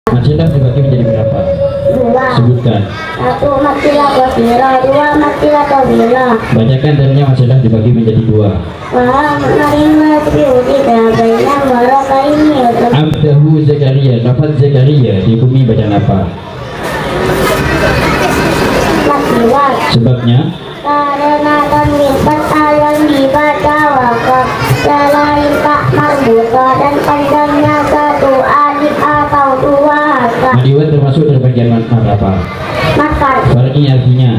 Makilah dibagi menjadi berapa? Dua. Sebutkan. Satu makilah kafirah, dua makilah tawilah. Bacakan dalilnya makilah dibagi menjadi dua. Wah, marina triudi dabayna waraka ini. Abdahu Zakaria, lafaz Zakaria di bumi bacaan apa? Makilah. Sebabnya Karena tanwin fathah yang dibaca wakaf selain tak marbuta dan panjangnya satu alif atau dua haka. Madiwan termasuk dari bagian mana berapa? Makar. Farqi artinya.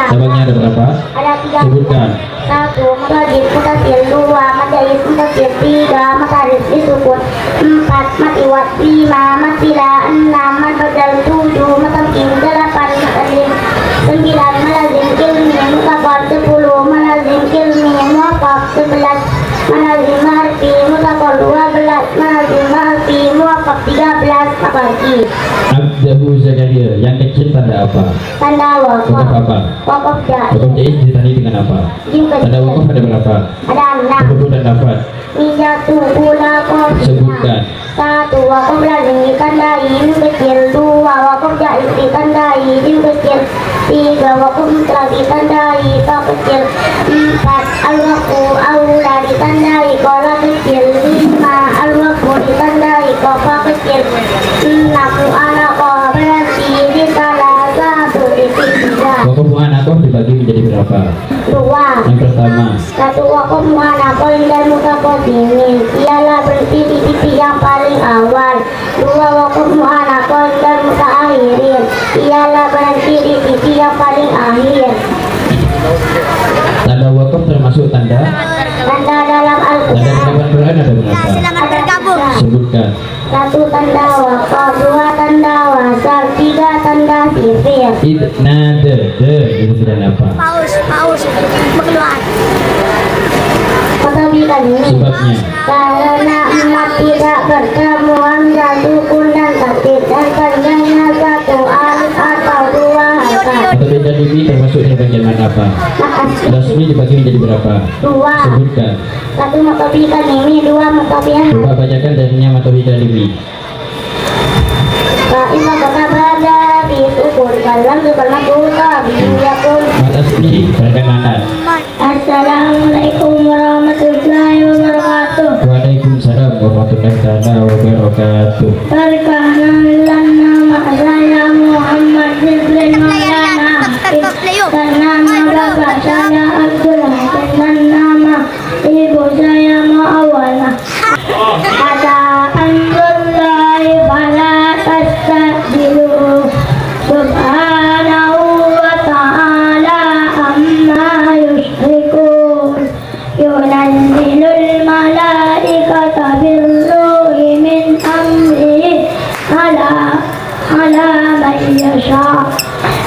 Sebabnya ada berapa? Ada tiga. Sebutkan. Satu mutadir mutasil, dua madaris mutasil, tiga mataris disukun, empat matiwat, lima matila, enam matbadal, tujuh matamkin, delapan matalim, sembilan malazim kilmi mutakar, 10 malazim kilmi muwafaq, 11 malazim harfi mutakar, 12 malazim harfi muwafaq, 13 makarki. Abdahu Zakaria, yang kecil tanda apa? Tanda Huruf wakaf. apa? Wakaf jaiz. Huruf jaiz ditandai dengan apa? Jim Tanda kecil. wakaf ada berapa? Ada 6. Huruf dan lafaz. Minjatu gula kopi. Sebutkan. Satu wakaf lazim ditandai mim kecil, dua wakaf jaiz ditandai jim kecil, tiga wakaf mutlak ditandai ta kecil, empat al-waqfu aula ditandai qala kecil, lima al-waqfu ditandai qafa kecil, enam alaqa berarti di salah satu titik tiga. Wakaf mu'anaqah dibagi menjadi berapa? Dua. Yang pertama. Satu wakaf mu'anaqah dan mutaqaddimin ialah berhenti di titik yang paling awal. Dua wakaf mu'anaqah dan mutaakhirin ialah berhenti di titik yang paling akhir. Tanda wakaf termasuk tanda. Tanda dalam Tanda Al-Quran dalam Al-Quran ada berapa? Selamat bergabung. Sebutkan. satu tanda wakaf, dua tanda wasal, tiga tanda sifir. Nada itu tidak apa? Paus mengeluar. Katakan ini Sebabnya. karena emak tidak bertemu hamzah sukun dan takkit dan panjangnya satu alif atau dua haka. Atau beda demi termasuk dari bagian mana apa? Makasih. Rasmi dibagi menjadi berapa? Dua. Sebutkan. Satu mutabikan ini, dua mutabihan. Coba bacakan dalilnya matobi dalimi. Fa'ima kata bada bi sukun kalam sebenarnya kuta biyakun. Matasmi perkenalkan. Assalamualaikum warahmatullahi wabarakatuh. Waalaikumsalam warahmatullahi wabarakatuh. Perkenalkan nama saya Muhammad Zibrin Maulana Hafiz. Dan nama bapak saya Abdul Hafiz. Dan nama ibu saya Ma'awana. Ada amrullahi fala tastajilu. Subhanahu wa ta'ala amma yushrikun. Yunazzilul malaikata birruhi min amrihi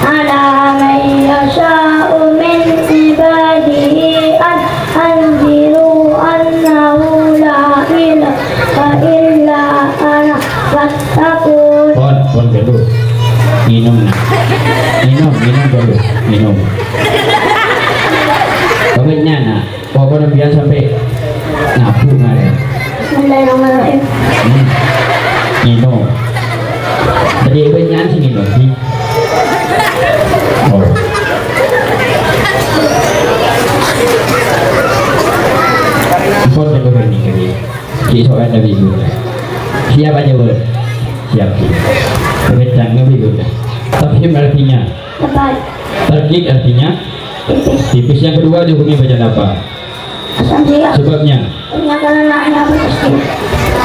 ala man yasha'u min ibadihi an anziru annahu la ilaha illa ana fattaqun. Pon dulu. Minum dulu. Minum. Pokoknya nak, pokoknya biar sampai ngapur ada. Bismillahirrahmanirrahim. Minum. Tadi banyak sih minum. Oh. Pon dulu ini kali. Soal Nabi dulu. Siap aja boleh. Siap. Kebetulan Nabi dulu. Tafhim artinya. Tepat. Tarkik artinya Tipis. tipis. Yang kedua dihukumi bacaan apa? Asam siap. Sebabnya Menyatakan makna pasti.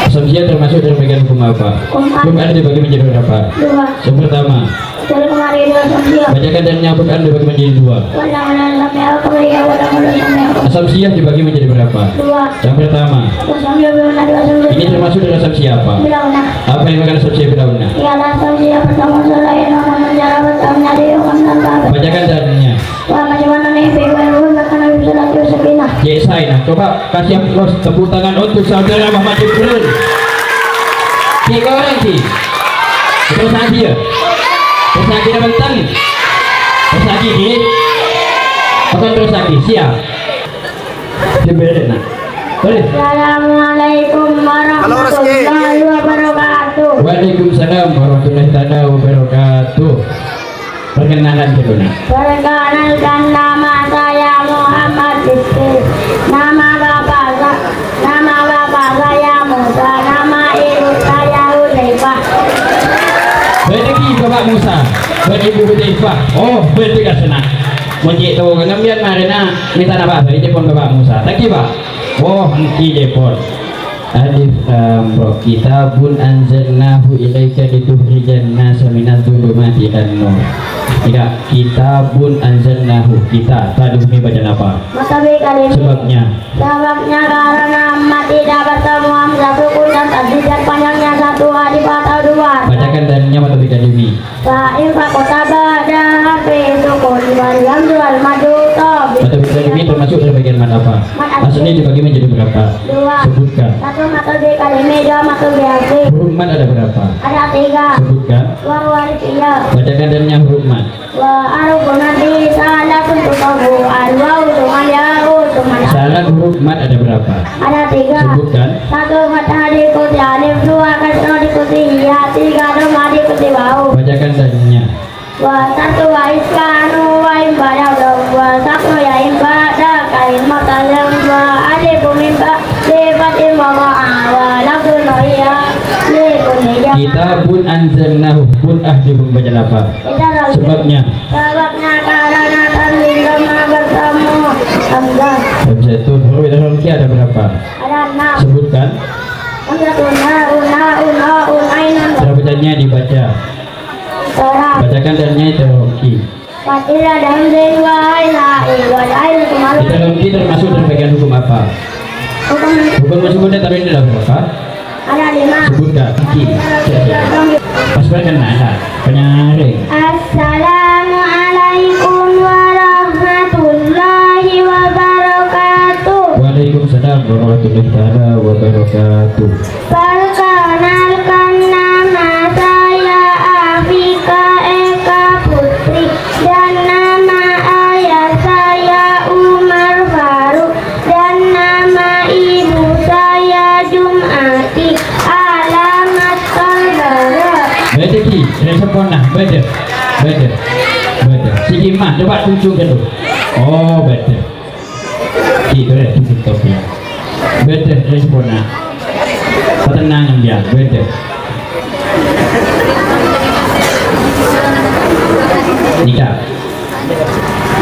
asumsinya termasuk dalam bagian hukum apa? Hukum ada dibagi menjadi berapa? Dua. Yang pertama, Dari kemarin dua asam siap. bacakan dan nyambut anda dibagi menjadi dua. Wadang-wadang sampai aku ya wadang-wadang sampai aku. Asumsinya dibagi menjadi berapa? Dua. Yang pertama, Asam siap benar dua asam siap. ini termasuk dari asumsi apa? Bilauna. Apa yang makan asumsi Firauna? Ialah asam siap pertama selain nama menjara pertama dari orang tanpa. Bacakan dalilnya. Wah macam mana nih Firaun bahkan Nabi Sallallahu Alaihi Wasallam. Yesai, nah coba kasih aplaus tepuk tangan untuk saudara Muhammad Jibril. Tiga orang sih. Terus lagi ya. Terus lagi dah bentang. Terus lagi ni. Akan terus lagi siap. Dia nak. Boleh. Assalamualaikum warahmatullahi wabarakatuh. Waalaikumsalam warahmatullahi taala wabarakatuh. Perkenalan dulu nak. Perkenalkan nama saya Muhammad Rizky. Nama bapak saya Musa. Nama ibu saya Hudaifah. Berarti Bapak Musa, berarti Ibu Hudaifah. Oh, berarti kat sana. Mungkin tahu ngambian marina minta apa? Berarti pun Bapak Musa. Tak kira. Oh, angki jepon. Alif lam ra kitabun anzalnahu ilaika litukhrijan nasa minadh dhulumati ilan nur. Tidak, kitabun anzalnahu, kita tadi bumi bacaan apa? Matabi kali ini. Sebabnya Karena mati dapat semua satu kun dan tasdid panjangnya satu alif atau dua. bacakan dalilnya matabi kalimi. Fa'in fakotaba dan harfi sukun wal jual madu tobi. Matabi kalimi termasuk dari bagian mana apa? Aslinya dibagi menjadi berapa? Dua. Sebutkan. Satu matabi kalimi, dua matabi harfi. Huruf mat ada berapa? Ada tiga. Sebutkan. Wa walif iya. Bacakan dalilnya huruf mat. Wa arufu nabi salah untuk tahu al-waw dengan ya'u dengan Syarat huruf mat ada berapa? ada tiga. Sebutkan. Satu fathah diikuti alif, dua kasrah diikuti ya, tiga dhamma diikuti wawu. Bacakan dalilnya. Wa satu wa iskanu wa ibadah wa satu ya ibadah kain matalam wa alif mimba lebat imama wa lagu noya lebun ya. Kitabun anzalnahu pun ahli membaca apa? Sebabnya Karena tanwin sama bertemu hamzah satu huruf dalam ki ada berapa? ada enam. Sebutkan. Hamzah una ainun Cara bacanya dibaca. torah. Bacakan dalilnya teroki. Fatila dan dewa wa ain kemalu. Di dalam ki termasuk dari bagian hukum apa? Hukum Hukum masuknya tapi ini adalah berapa? ada lima. Sebutkan. Ki. Pas berkenalan. Penyaring. Assalamualaikum warahmatullahi wabarakatuh. Waalaikumsalam warahmatullahi taala wabarakatuh. Perkenalkan nama saya Afika Eka Putri dan nama ayah saya Umar Faruk dan nama ibu saya Jumati. Alamat Kalbara. Baca ki. Respon nah. Baca. Sikit mah. Coba tunjukkan dulu. Oh, baca. Ki boleh tunjuk topi. Baca respon nah. Pertenangan dia. Baca. Nikah.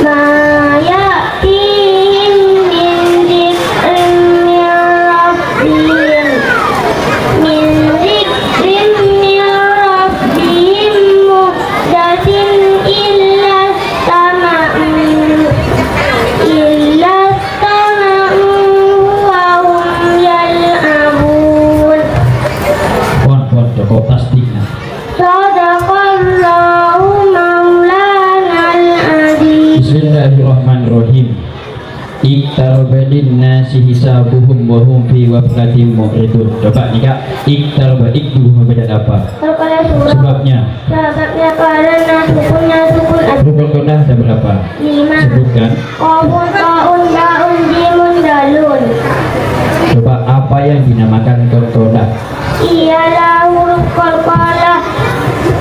Maya tihim min zikrim min rabbihim min zikrim min rabbihim muhdatsin illa sama'u wa hum yal'abun. Pon cukup tasdiknya. Sadaqallahu maulanal azim. Bismillahirrahmanirrahim. Iktarabadin nasi hisabuhum wa hum fi waflatin mu'ridun. Coba nikah. Iktarabadin dulu membaca apa? Terkala surah Sebabnya karena sukunya sukun rukun kodah ada berapa? lima. Sebutkan. Qafun ta'un ba'un jimun dalun. Coba apa yang dinamakan kodah? Ialah huruf qalqalah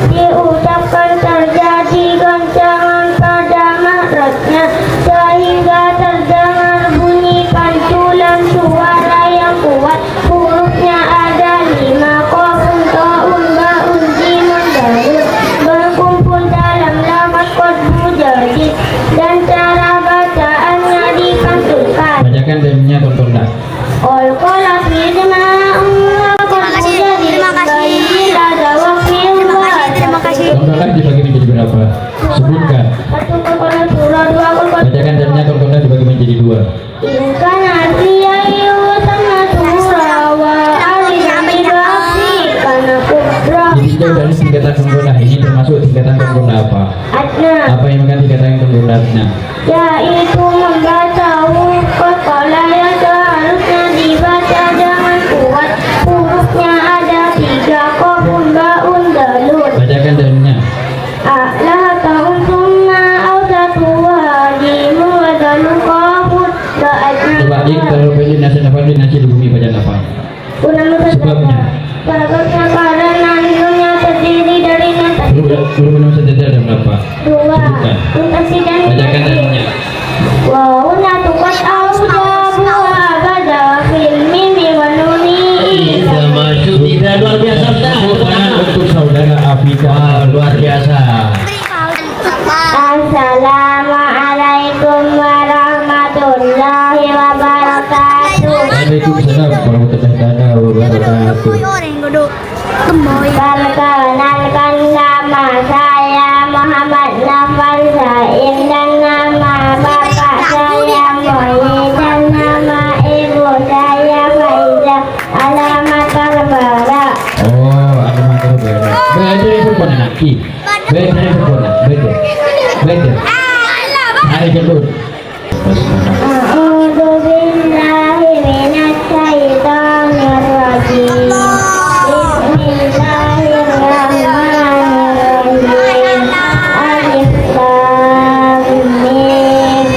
diucapkan terjadi goncangan pada makhrajnya sehingga terdengar bunyi pantulan suara yang kuat. Hurufnya ada lima. Qafun ta'un ba'un jimun dalun berkumpul dalam lafaz qad mujadid dan cara bacaannya dipantulkan. Bacakan dalilnya kodah. Qalqalah Kodah dibagi menjadi berapa? Sebutkan. Satu Qalqalah surah, dua Qalqalah. Bacakan dalilnya kodah dibagi menjadi dua. Inkan artiyayu sama surah wa alibasi karena kubra Ditinjau dari tingkatan kodah ini termasuk tingkatan kodah apa? adna, Apa yang akan tingkatan kodahnya? yaitu membaca huruf qalqalah yang seharusnya dibaca dengan kuat. Hurufnya ada tiga. Qafun ba'un dalun. Bacakan dalilnya. A'la ta'un summa awsatuha jimu wa dalun qafun ba'adna. Coba iktarabadin nasi di bumi baca apa? Sebabnya Sebabnya. karena Wah, luar biasa. Assalamualaikum warahmatullahi wabarakatuh. Waalaikumsalam warahmatullahi wabarakatuh. Perkenalkan nama saya Muhammad Nafal Saim dan nama bapak saya Moyi dan nama ibu saya Faiza. Alamat Karbala. Oh, alamat Karbala. Beda pun anak ki. Beda pun anak. Beda. Hai jalur. A'udzu billahi minasy syaithanir rajim. Bismillahirrahmanirrahim. Alif lam mim.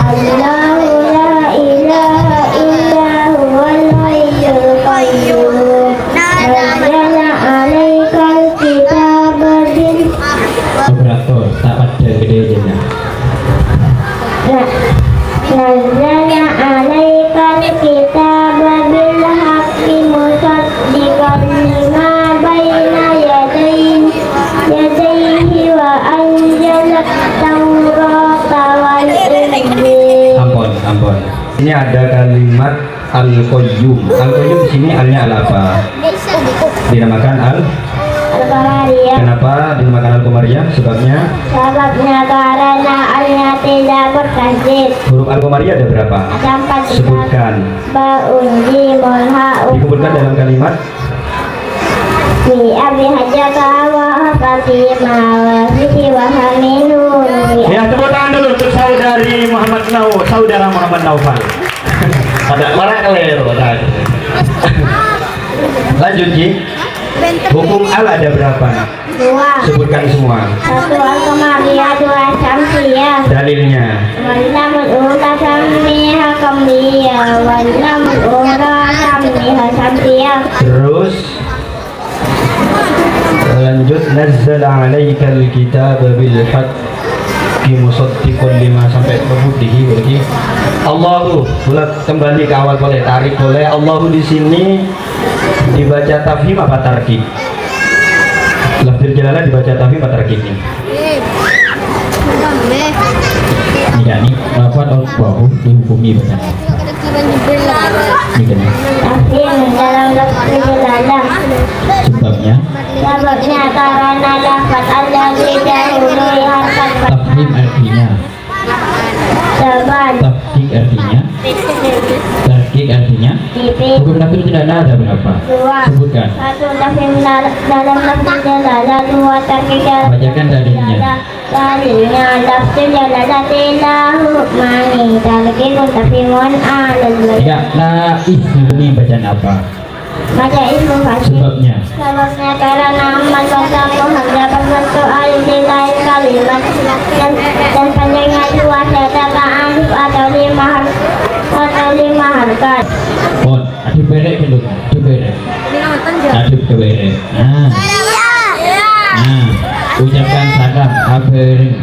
Allahu la ilaha illa huwal hayyul qayyum. Nazzala 'alaikal kitaba bil Operator tak ada gede aja. Nazzala 'alaikal kitaba bil haqqi musaddiqan lima baina yadayhi wa anzalat tawrata wal injil. Ampun. Ini ada kalimat al-qayyum. Al-qayyum di sini alnya apa? Dinamakan Al-Qamariyah. Kenapa dinamakan al-qamariyah? Sebabnya Karena alnya tidak bertajdid. huruf al-qamariyah ada berapa? Ada 4. Sebutkan. Ba'un, jimun, ha'un. Dikumpulkan dalam kalimat. Bi abi hajjaka wa fatima wa bihi wa haminun. Ya, tepuk tangan dulu untuk saudari saudara Muhammad Naufal. Ada orang keliru tadi. Lanjut Ji. Hukum al ada berapa? 2. Sebutkan semua. 1 al-qamariyah, 2 syamsiyah. Dalilnya. Wallamul ula sammiha qamriyah wallamul ura sammiha syamsiyah. Terus lanjut nazzala 'alaikal kitaba bil haqqi musaddiqan lima sampai kebutihi lagi. Allahu, bulat kembali ke awal boleh, tarik boleh. Allahu di sini dibaca tafhim apa tarkib? Lafzul jalalah dibaca tafhim apa tarkibnya? Ini lafaz Allahu dihukumi bacaan. Ini kan. Tafsir dalam lafzul jalalah. Sebabnya Karena lafaz alladzi dahului harkat tafhim artinya, saban tafkik artinya, tarkik artinya. Hukum lafzul jalalah ada berapa? 2. Sebutkan. 1 tafsir dalam lafzul jalalah, 2 tarkik dalam Bacakan dalilnya. Dalilnya lafzul jalalah tilahu mani tarkikun tafhimun alal. Ya, ini bacaan apa? Baca ismu fasih. Sebabnya karena aman bacamu hingga berbentuk alif di lain kalimat dan panjangnya 2 serta alif atau 5 harakat. Oh, adib berek dulu, adib berek. Adib ke berek. Ucapkan salam kabarin.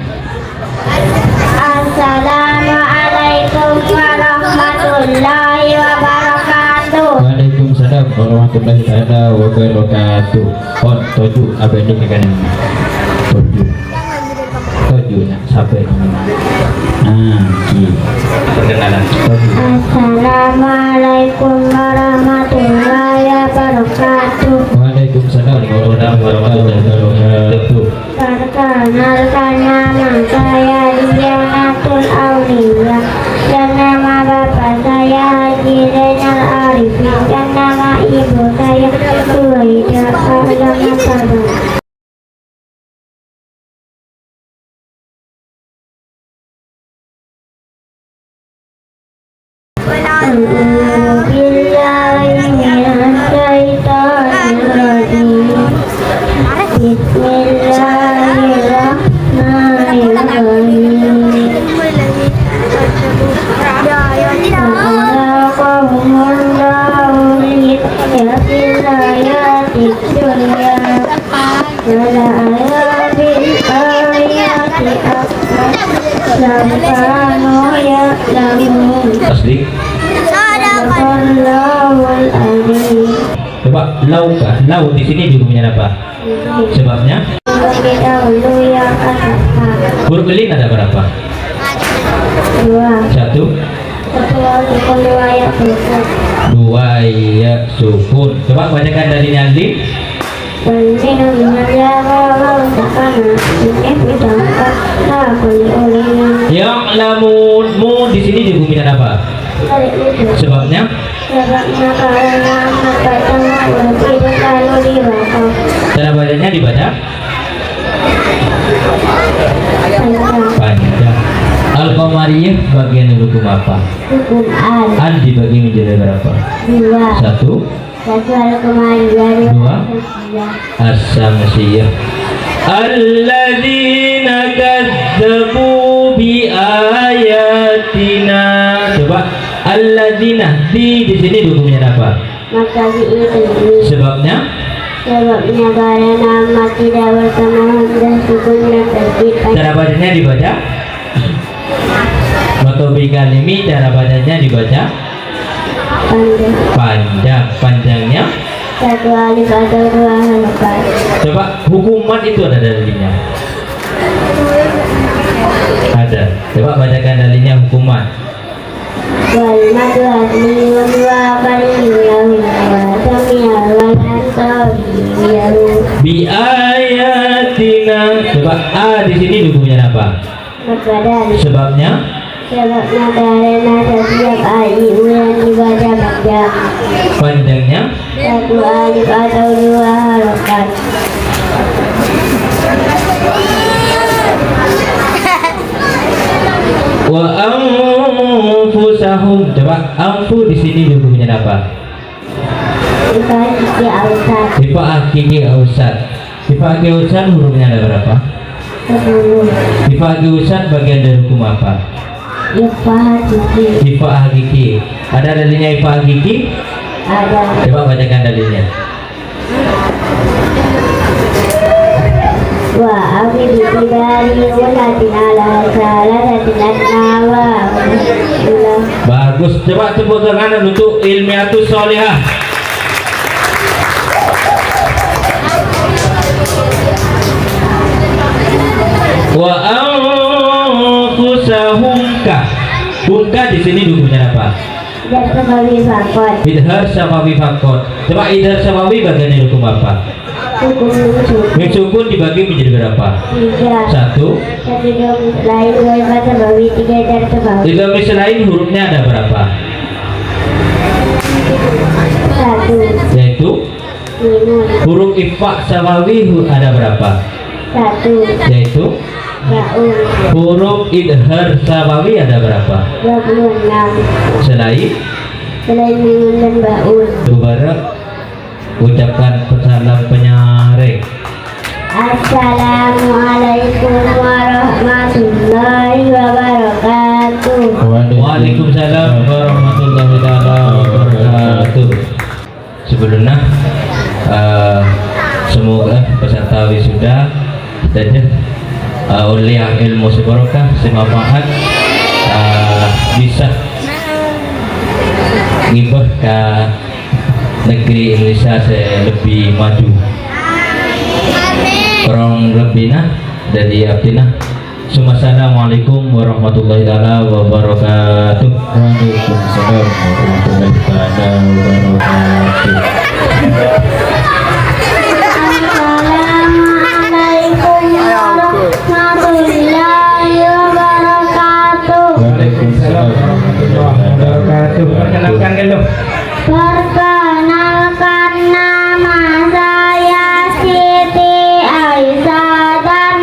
Assalamualaikum warahmatullahi wabarakatuh. Waalaikumsalam warahmatullahi wabarakatuh. Oh, tujuh apa ini kan? Tujuh nak sampai mana? Perkenalan. Assalamualaikum warahmatullahi wabarakatuh. Waalaikumsalam warahmatullahi wabarakatuh. Perkenalkan nama saya Dianatul Aulia dan nama bapak saya Haji Zainal Arifin dan nama ibu saya Suwaida Agama Sabar. Tasdik. Coba lau kah? Lau di sini juga punya apa? Sebabnya Lebih dahulu yang akan huruf lin ada berapa? dua. Satu, Satu dua yang sukun. dua ya sukun. Coba bacakan dari lin. Walzinu minallah sakana ini bidangkan hakuli oleh Yang lamun mu di sini digunakan apa? balik itu. Sebabnya Sebabnya karena mata tengah tidak lalu dirokok. cara bacanya dibaca Panjang panjang. Al-Qamariyah bagian hukum apa? hukum Al dibagi menjadi berapa? dua. Satu, Satu al-Qamariyah, Dua. Al-Syamsiyah. As-Samsiyah. Alladzina kadzabu bi ayatina. Coba alladzina di sini hukumnya apa? Maka diikuti. Sebabnya Sebabnya karena nama tidak bersama hamzah sukun dan tertib. cara bacanya dibaca Matobi kalimi cara bacanya dibaca Panjang. panjang. Panjangnya Satu alif atau dua harapan. coba hukuman itu ada dalilnya. Ada. Coba bacakan dalilnya hukuman. Wal madu asli wa dua kali lahu wa samia wal ansabi yahu. Bi ayatina. Coba a di sini hukumnya apa? Berbadan. Sebabnya Sebabnya karena setiap ayat yang dibaca panjang. panjangnya Satu alif atau dua harapan. wa anfusahum. Coba anfu di sini hukumnya apa? Kita sisi ausat. Tipe hakiki ausat. Tipe hakiki ausat hurufnya ada berapa? 10. Tipe hakiki ausat bagian dari hukum apa? Ifah sisi Tipe hakiki. Ada dalilnya tipe hakiki? ada. Coba bacakan dalilnya. Wa awi bitibari walatin ala salatin adnawa. Bagus. Coba tepuk tangan untuk ilmiatus sholihah. Wa anfusahum ka. Humka di sini hukumnya apa? Dan sebagai fakot Idhar safawi fakot. Coba idhar safawi bagiannya hukum apa? hukum lucu Min sukun dibagi menjadi berapa? 3. Satu. Satu dong lain dua bahasa bawi 3 dan sebagai Tiga misal lain hurufnya ada berapa? 1 Yaitu minus huruf ifa safawi ada berapa? 1 Yaitu baun huruf idhar safawi ada berapa? 26. Selain Selain minus dan baun. Mubarak ucapkan pesanan penyaring. Assalamualaikum warahmatullahi wabarakatuh. Waalaikumsalam warahmatullahi wabarakatuh. Sebelumnya semoga peserta wisuda dan oleh ilmu sebarokah semanfaat bisa ngibah ke negeri Indonesia lebih maju. Kurang lebihnya dari Abdina. Assalamualaikum warahmatullahi wabarakatuh. Waalaikumsalam warahmatullahi wabarakatuh. Assalamualaikum warahmatullahi wabarakatuh. Waalaikumsalam warahmatullahi wabarakatuh. Perkenalkan dulu. Perkenalkan nama saya Siti Aisyah dan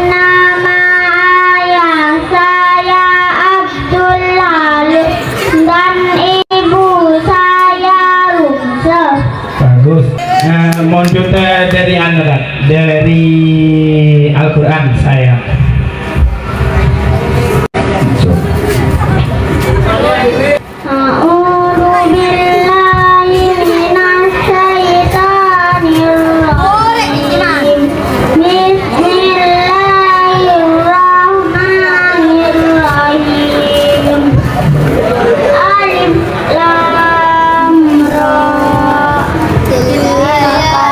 nama ayah saya Abdul Lalu dan ibu saya Rumsah. Bagus. Mohon contoh dari Anda, dari Al-Quran saya. A'udzu billahi minasy syaithanir rajim. Bismillahirrahmanirrahim. Alif lam ra. Tilka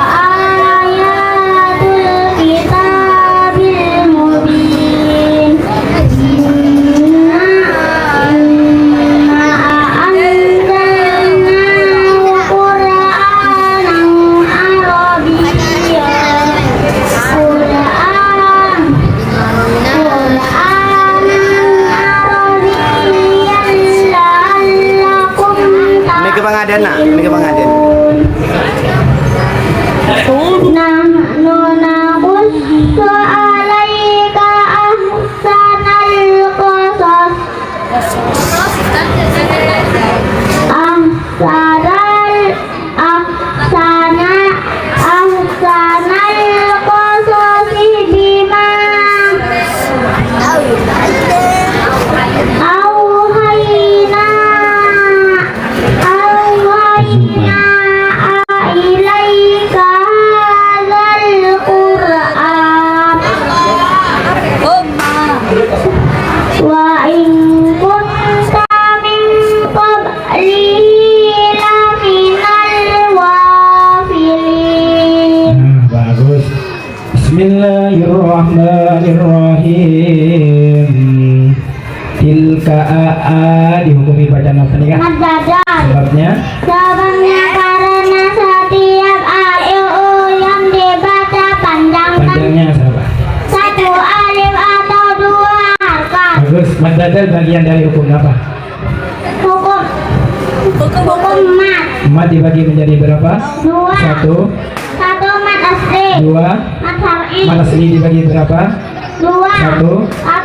Bismillahirrahmanirrahim. Tilka dihukumi bacaan apa nih kak? Mad dadal. Sebabnya Sebabnya karena setiap yang dibaca panjangkan panjangnya sahabat. satu alif atau dua harkat. Bagus. Mad dadal bagian dari hukum apa? Hukum mat. Mad dibagi menjadi berapa? Dua. Satu, Mat asli. dua. Mat syar'i. Mad asli dibagi berapa? Dua. Satu, Mat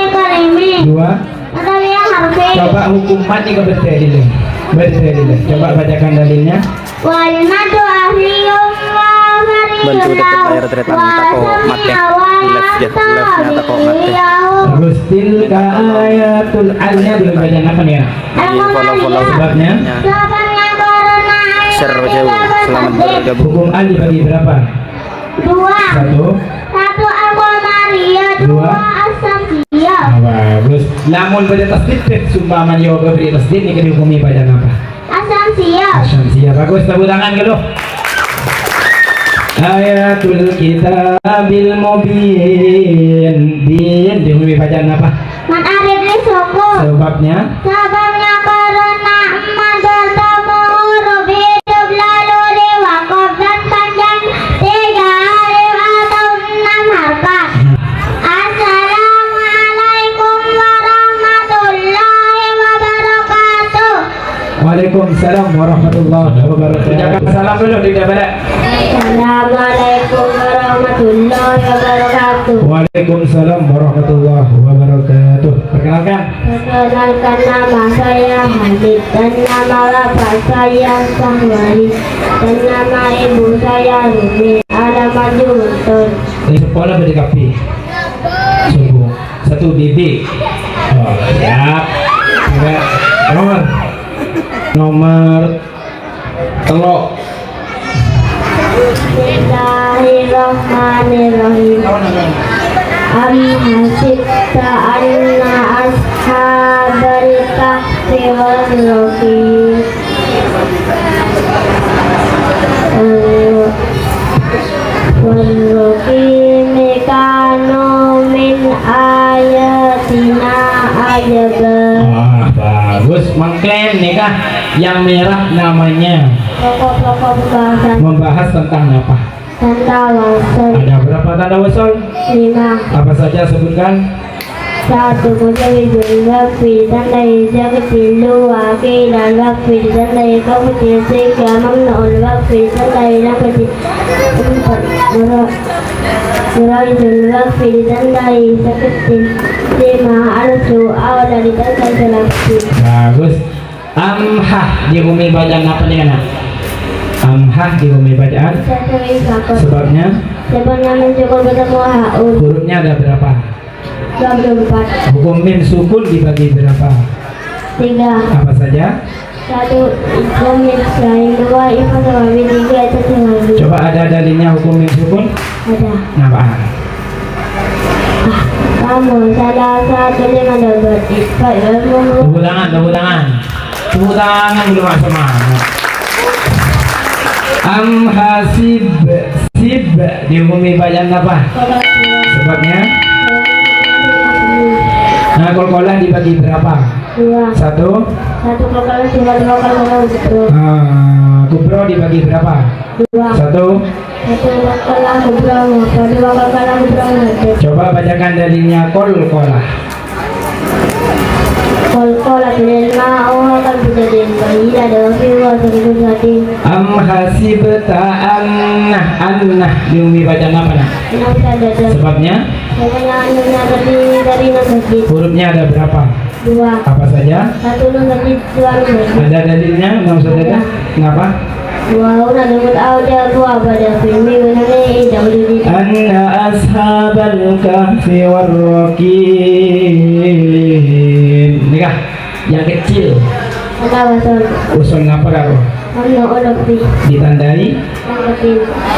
kalimi. dua. Mat harfi. Coba hukum mad ini berdalil. Coba bacakan dalilnya. Wal madu ahliyum wa Bantu dekat air tretan tako mate live-nya tako mate. Bagus. Tilka ayatul alnya dibaca apa nih ya? Follow Sebabnya Sebabnya karena share jauh. Selamat bergabung. hukum al dibagi berapa? Dua. Satu. Satu al-qamariyah, dua as-samsiyah. Bagus. Lamun pada tasdid sumpaman yoga beri tasdid ini dihukumi bacaan apa? As-samsiyah. Asyamsiyah. Bagus. Tepuk tangan dulu. Ayatul kitabil mubin. Bin dihukumi bacaan apa? Man arif li syukur. Sebabnya Sebabnya karena emak bertemu huruf hidup lalu diwakaf dan panjang 3 alif atau 6 harkat. Assalamualaikum warahmatullahi wabarakatuh. Waalaikumsalam warahmatullahi wabarakatuh. Ucapkan salam dulu tidak balik. Assalamualaikum warahmatullahi wabarakatuh. Waalaikumsalam warahmatullahi wabarakatuh. Perkenalkan. Perkenalkan, nama saya Hamid dan nama bapak saya Sahwari dan nama ibu saya Rumi. Alamat Juntun. Dari sekolah berdekapi. Sungguh. Satu bibi. Oh, siap. Enggak. Nomor telok. Bismillahirrahmanirrahim. Am hasibta anna ashabal kahfi wal raqim kanu min ayatina ajaba. Wah, bagus. Mengklaim nih kah? Yang merah namanya Pokok-pokok pembahasan membahas tentang apa? tanda wasal. Ada berapa tanda wasal? 5. Apa saja sebutkan? 1. Mujawizul wakfi, tanda hijab kecil. 2. Qilal wakfi, tanda hijab kecil. 3. Mamnu'ul wakfi, tanda hijab kecil. 4. Mujawizul wakfi, tanda hijab kecil. 5. Arsu awal dari tanda hijab kecil. Bagus. Amhah di bumi bacaan apa nih anak? Amhah di bumi bacaan. Sebabnya Sebabnya mencukup bertemu haul. hurufnya ada berapa? 24. Hukum mim sukun dibagi berapa? 3. Apa saja? 1. Iqamil Sa'in. 2. Ifat Wabi. 3. Atas Wabi. Coba ada dalilnya hukum mim sukun? Ada. Apa? Kamu salah satu 5 dapat Ifat ilmu. Tepuk tangan, tepuk tangan. Tepuk tangan belum semangat. Am hasib sib dihukumi bacaan apa? Sebabnya nah kol-kolah dibagi berapa? 2. 1. 1 kalau 2 kalau kubro. Kubro dibagi berapa? 2. 1. 1 kalau kubro. 2 kalau kubro. Coba bacakan dalilnya kol-kolah. Kol-kolah dengan ma'u akan menjadi bayi ada fiwa sebelum hati. Am hasibta annah dihukumi bacaan apa nah? Yang ada Sebabnya Sebabnya anunya terdiri dari masjid. hurufnya ada berapa? 2. Apa saja? 1 masjid, 2 masjid. Ada dalilnya? Nggak usah ada. Kenapa? 2 nadamut auda 2 pada filmi mengenai dahulu. Anna ashabal kahfi warraqim. Nikah yang kecil. Ada wasol. Usul ngapa karo? Ono olopi. Ditandai Yang kecil.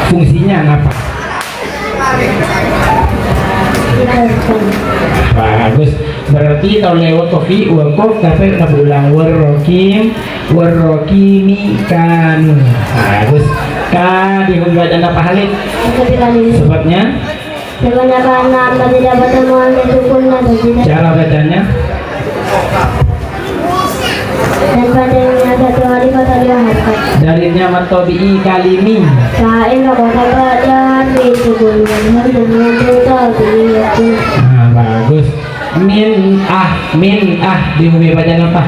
fungsinya ngapa? Kita bagus. Berarti kalau lewat kopi uangkop tapi kita ulang warrokimi kanu. Bagus. Kan dibuat anda pahalin. Sebabnya Sebenarnya nama tidak bertemuan dan sukun dan tidak. cara bacanya Dan padanya satu hari kata dia harkat. dalilnya matobi'i kalimi. Kain kata badan itu gulungan dengan tetapi itu. Nah, bagus. Min ah di bumi bacaan apa?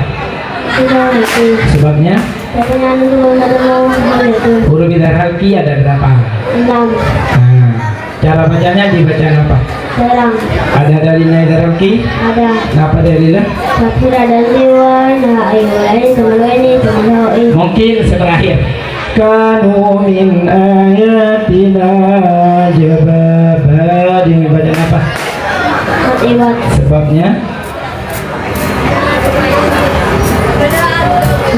Sudah itu. Sebabnya Tapi nanti belum bertemu itu. huruf halki ada berapa? 6. Nah, cara bacanya dibacaan apa? Serang Ada dalilnya halki? ada. Apa dalilnya? Tapi ada siwa nah ini semua ini semua ini. Mungkin terakhir. Kanu min ayatina jababa di bacaan apa? Ibat. Sebabnya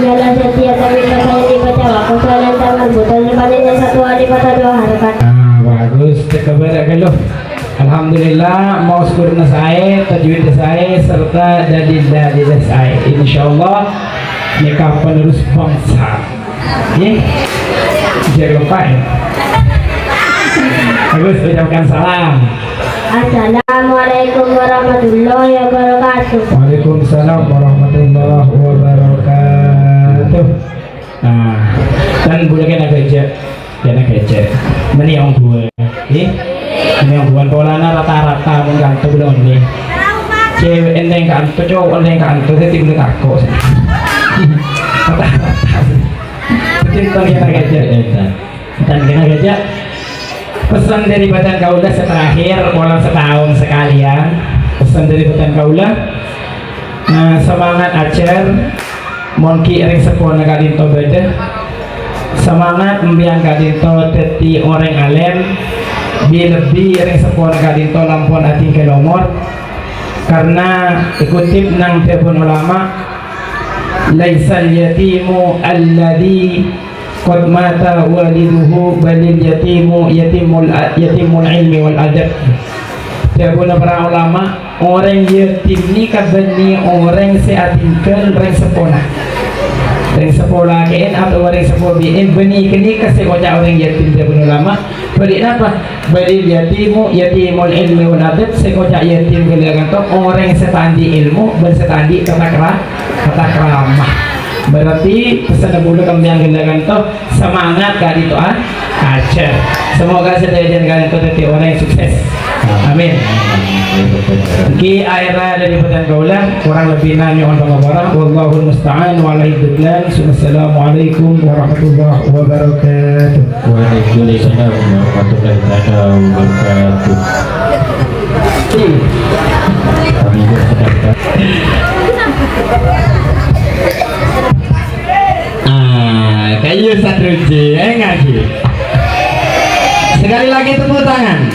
Ialah setiap kali kata yang dibaca waktu soalan tangan buta dibandingnya satu hari kata 2 harapan. bagus. Kabar kalau alhamdulillah mau syukurna saya tajwid saya serta dalil saya insyaallah nikah penerus bangsa ya jangan lupa ya bagus ucapkan salam. Assalamualaikum warahmatullahi wabarakatuh. Waalaikumsalam warahmatullahi wabarakatuh. Nah, kan boleh kena gadget, Meni yang dua, meni yang dua polana rata-rata menggantung belum nih. Cewek enteng kantor, cowok enteng kantor, saya tidur kakak. Rata-rata. Cinta kena gadget, dan kena gadget. Pesan dari Batan Kaula terakhir bolang setahun sekalian. Pesan dari Batan Kaula semangat acer monki ring sepona kadinto beda semangat membiang kadinto teti orang alem lebih ring sepona kadinto lampon ating kelomor karena ikutip nang telepon ulama laisal yatimu alladhi qad mata waliduhu balil yatimu yatimul ilmi wal adab. Tiap-tiap para ulama orang yatim ni kabani orang seatingkan orang sepona. Orang sepola kain atau orang sepola biin bani kini kasih kocak orang yatim tiap ulama. Balik apa? Balil yatimu yatimul ilmi wal adab. Sekocak yatim gelagan tu orang setandi ilmu bersetandi kata keramah. Berarti pesan dulu kami yang gelagan tu semangat kali itu aja. Semoga setiap kalian itu jadi orang yang sukses. Amin. Ki akhirnya dari Batan Kaula kurang lebih nanya untuk ngabarah. Wallahul musta'an wa alaihi bidlan. Assalamualaikum warahmatullahi wabarakatuh. Waalaikumsalam warahmatullahi wabarakatuh. Kami bersedekah. Kayu satu J, ngaji. Sekali lagi tepuk tangan.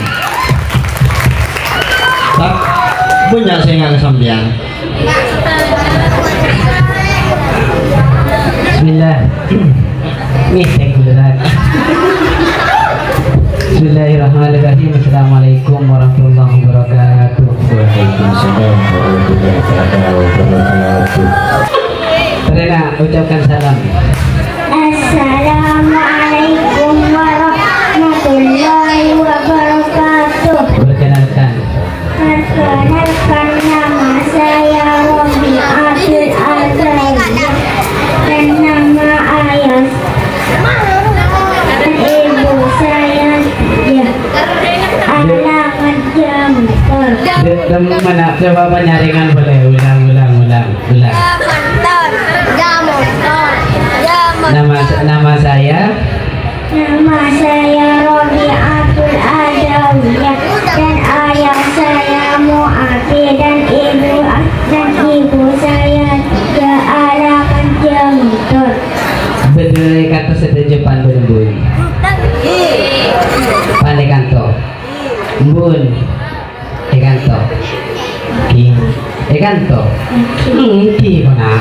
Tak punya saya nggak sambian. Bismillah. Bismillahirrahmanirrahim. Assalamualaikum warahmatullahi wabarakatuh. Waalaikumsalam warahmatullahi wabarakatuh. Rena ucapkan salam. Assalamualaikum warahmatullahi wabarakatuh. Perkenalkan. Perkenalkan nama saya Robiatul Azaliyah dan nama ayah dan ibu saya Alangan Jemper. Mana coba penyaringan boleh ulang. Nama saya Robiatul Azaliyah dan ayah saya Mu'afi dan ibu saya Alangan Jemper. berdiri kata setuju pandun bun. Pandai kanto. Bun. Kanto. Kanto. Ki mana?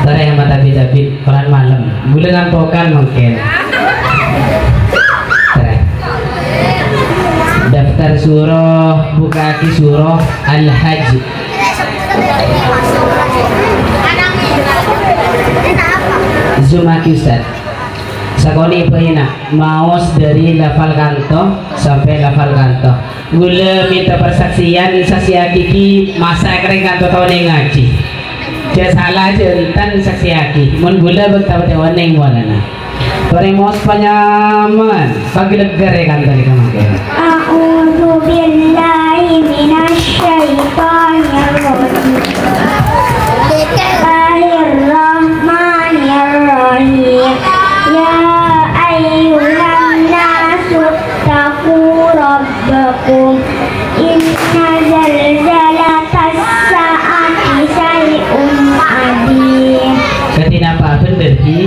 Tara yang mata bidabit peran malam. Bulan ngantokan mungkin. Tara. Daftar surah Allah buka surah Al-Hajj. Zumaki Ustaz. Sakoni pahina maos dari lafal kanto sampai lafal kanto. Gula minta persaksian saksi akiki masa kering kanto tahun yang ngaji. Dia salah jentan saksi aki. Mun gula betapa dewan neng walana. Tore maos panyaman pagi legar ya kanto di kamar. A'udzu billahi minasyaitonir rajim. Bismillahirrahmanirrahim. Ya ayyuhan nasu taqu rabbakum inna zalzalatas sa'ati syai'un 'adzim. Ketina apa bener ki?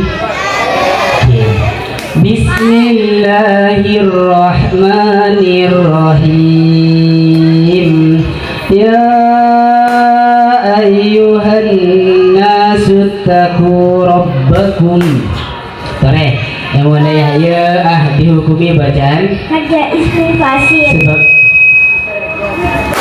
Bismillahirrahmanirrahim. Ya ayyuhan nasu taqu rabbakum. Tore, yang mana ya dihukumi bacaan Ada ismu fasil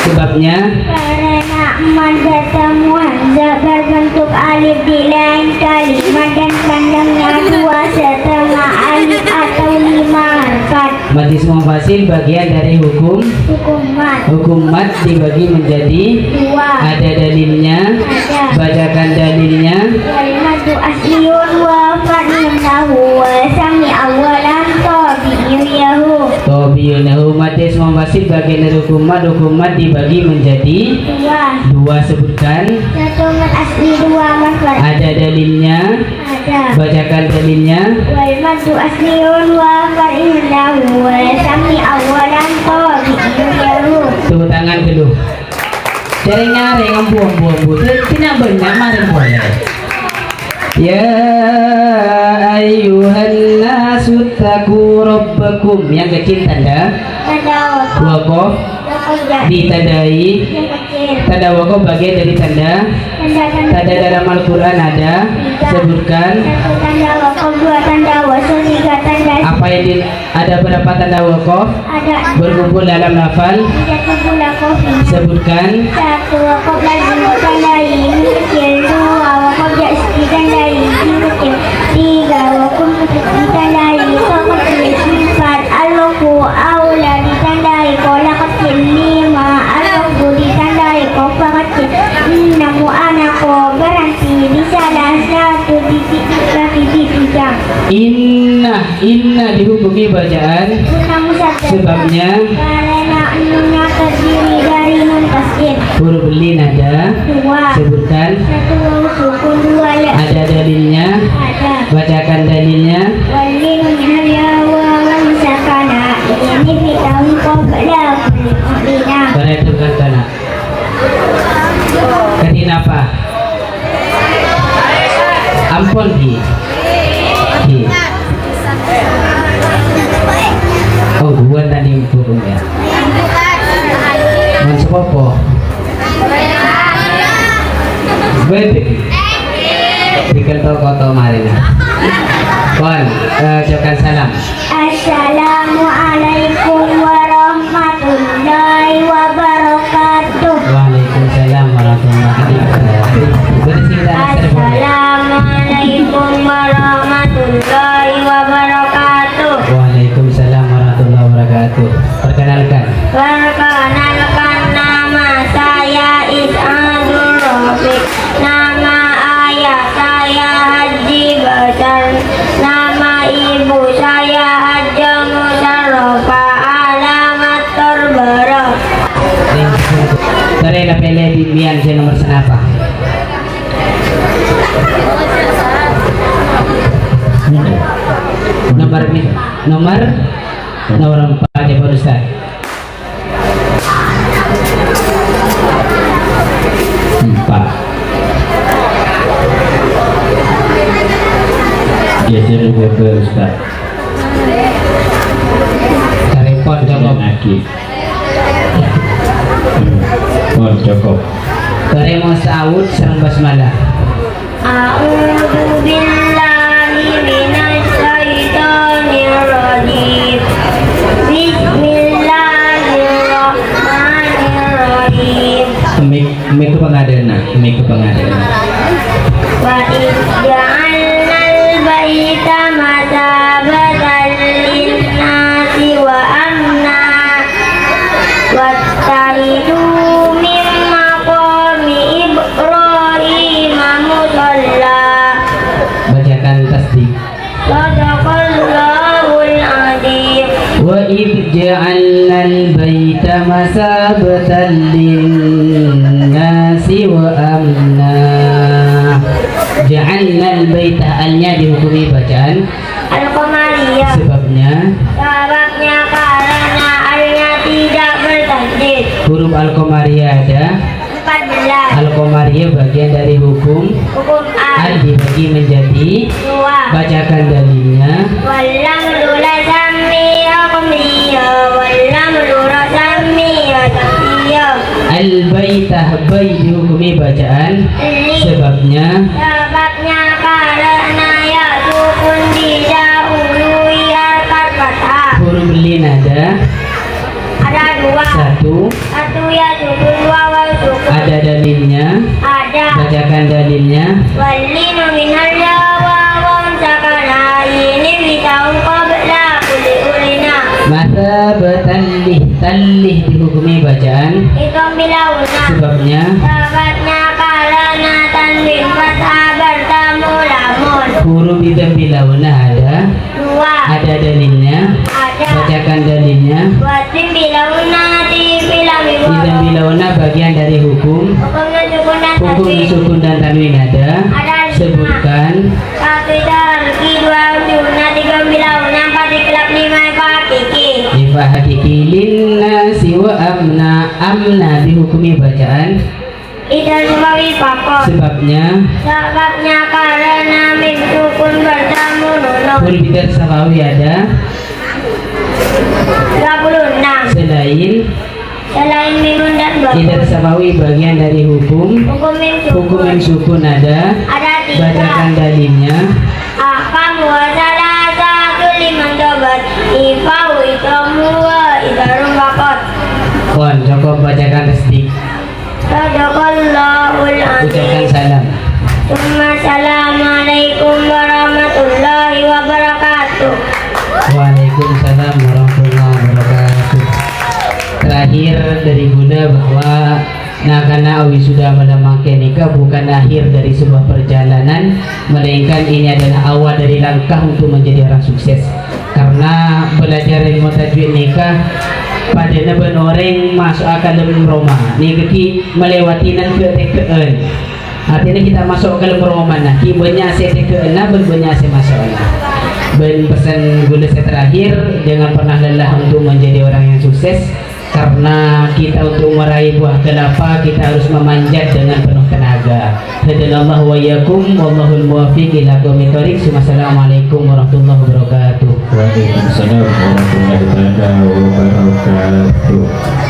sebabnya karena madzata muadzab berbentuk alif di lain kalimat dan pandangnya 2,5 alif atau 5 harkat. mad ismu fasil bagian dari hukum. Hukumat Hukum mad dibagi menjadi 2. ada dalilnya. Ada. Bacakan dalilnya. Kalimatu asliyun wa fa'innahu wa sami awalan tabi'yahu. Tobiyunahu mad ismu fasil bagian dari hukum mad. Hukum mad dibagi menjadi 2. 2. Sebutkan. Satu mad asli 2 mad far'i. Ada dalilnya. Ada. Bacakan dalilnya. Kalimatu asliyun wa fa'innahu wa sami awalan tabi'yahu. Tepuk tangan dulu. Dari nyaring ambu-ambu tidak benar mari boleh. Ya ayyuhan nasu taqu rabbakum. Yang kecil tanda Tanda wakaf ditandai. yang kecil. Tanda wakaf bagian dari tanda. Tanda dalam Al-Quran ada. Sebutkan. Satu tanda wakaf, 2 tanda wasal, 3 tanda. Apa yang ada berapa tanda wakaf Ada berkumpul dalam lafal? 3 gula kopi. Sebutkan. 1 wakaf lazim ditandai ini kecil, 2 wakaf jasdi ditandai ini kecil, 3 wakaf ditandai ko kecil, 4 aloku aula ditandai kola kecil, 5 aloku ditandai kopa kecil, 6 anako berhenti di salah satu titik lagi di bidang. Inna dihukumi bacaan. Sebabnya Karena nunya terdiri dari nun tasdid. huruf lin ada. 2. Sebutkan. 1 wawu sukun, 2 ya. Ada dalilnya. Ada. Bacakan dalilnya. Walin ya wa man sakana ini bidang qabla kulina. Perhatikan tanah. Ketin apa? Ampun ki. Oh, dua tadi hukumnya. Mensepopo. Bede. Bikin toko marina. Kon, ucapkan salam. Assalamualaikum warahmatullahi wabarakatuh. Waalaikumsalam warahmatullahi wabarakatuh. Bersih dan Assalamualaikum warahmatullahi wabarakatuh. Waalaikumsalam warahmatullahi wabarakatuh. Perkenalkan. Perkenalkan, nama saya Is'adul Rafiq. Nama ayah saya Haji Bacan. Nama ibu saya Haja Musarrofa. Alamat Torbara. Tare na pele bibian sa nomor senapa. Nomor 4 ya Pak Ustaz. 4. Geser ke Ustaz. Telepon cukup. Lagi. Oh, cukup. Tare mau saud sareng basmalah. A'udzu billahi minasy syaithanir rajim. Bismillahirrahmanirrahim. demi kepengadaan. Wa ij'alnal baita masabatan linnasi wa amna wattahidu min maqami Ibrahim musalla. Bacakan tasbih. Sadaqallahul adzim. Wa idh ja'alnal baita masabatan linnasi wa amna. Ja'alnal baita, alnya dihukumi bacaan Al-Qamariyah. sebabnya Karena alnya tidak bertasydid. huruf al-qamariyah ada. 14. Al-qamariyah bagian dari hukum Hukum al al dibagi menjadi. 2. Bacakan dalilnya. Walam lula sammiya qamriya walam lura sammiya tafiya. Al-baitah, bai dihukumi bacaan sebabnya Karena ya sukun didahului harkat fathah. huruf lin ada. Ada 2. Satu, Ya sukun wawa sukun. ada dalilnya. Ada. Bacakan dalilnya. Walinu minal wawan sakana ini bitau qabla kulli ulina. Masabatan talih dihukumi bacaan Itu bilauna. sebabnya Sahabatnya karena tanwin fathah bertemu lamun. huruf idam bilauna ada. 2. Ada dalilnya. Ada. Bacakan dalilnya. Wasim bilauna di bilang Idam bilauna bagian dari hukum. Hukumnya sukun dan Hukum tanwin. sukun dan tanwin ada. Ada 5. Sebutkan. 1 darki, 2 juna, 3 bilauna, 4 iklab, 5 hakiki. Ifa hakiki linnasi wa amna. Amna dihukumi bacaan Itu sebagai pakot. sebabnya Sebabnya karena mim sukun bertemu nun. huruf idam safawi ada. 36. Selain Mimun dan idam safawi bagian dari hukum. Hukum yang sukun ada. Ada 3. Bacakan dalilnya. Akam wa salasatu liman dobat ifau itomu wa idarum bakot. Kon, cukup bacakan tasbih. Sadaqallahul Ucapkan adzim. salam. Assalamualaikum warahmatullahi wabarakatuh. Waalaikumsalam warahmatullahi wabarakatuh. Terakhir dari Bunda bahwa karena Awi sudah memakai nikah bukan akhir dari sebuah perjalanan, melainkan ini adalah awal dari langkah untuk menjadi orang sukses. Karena belajar ilmu tajwid nikah pada naban orang masuk akal dalam rumah ni kaki melewati nan ke tekeun. Artinya kita masuk ke dalam rumah nah ki banyak saya tekeun nah banyak saya masuk nah. Ben pesan Bunda saya terakhir, jangan pernah lelah untuk menjadi orang yang sukses. Karena kita untuk meraih buah kelapa kita harus memanjat dengan penuh tenaga. Hadanallahu wa iyyakum wallahul muwaffiq ila aqwamit thoriq. Wassalamualaikum warahmatullahi wabarakatuh. Waalaikumsalam warahmatullahi wabarakatuh.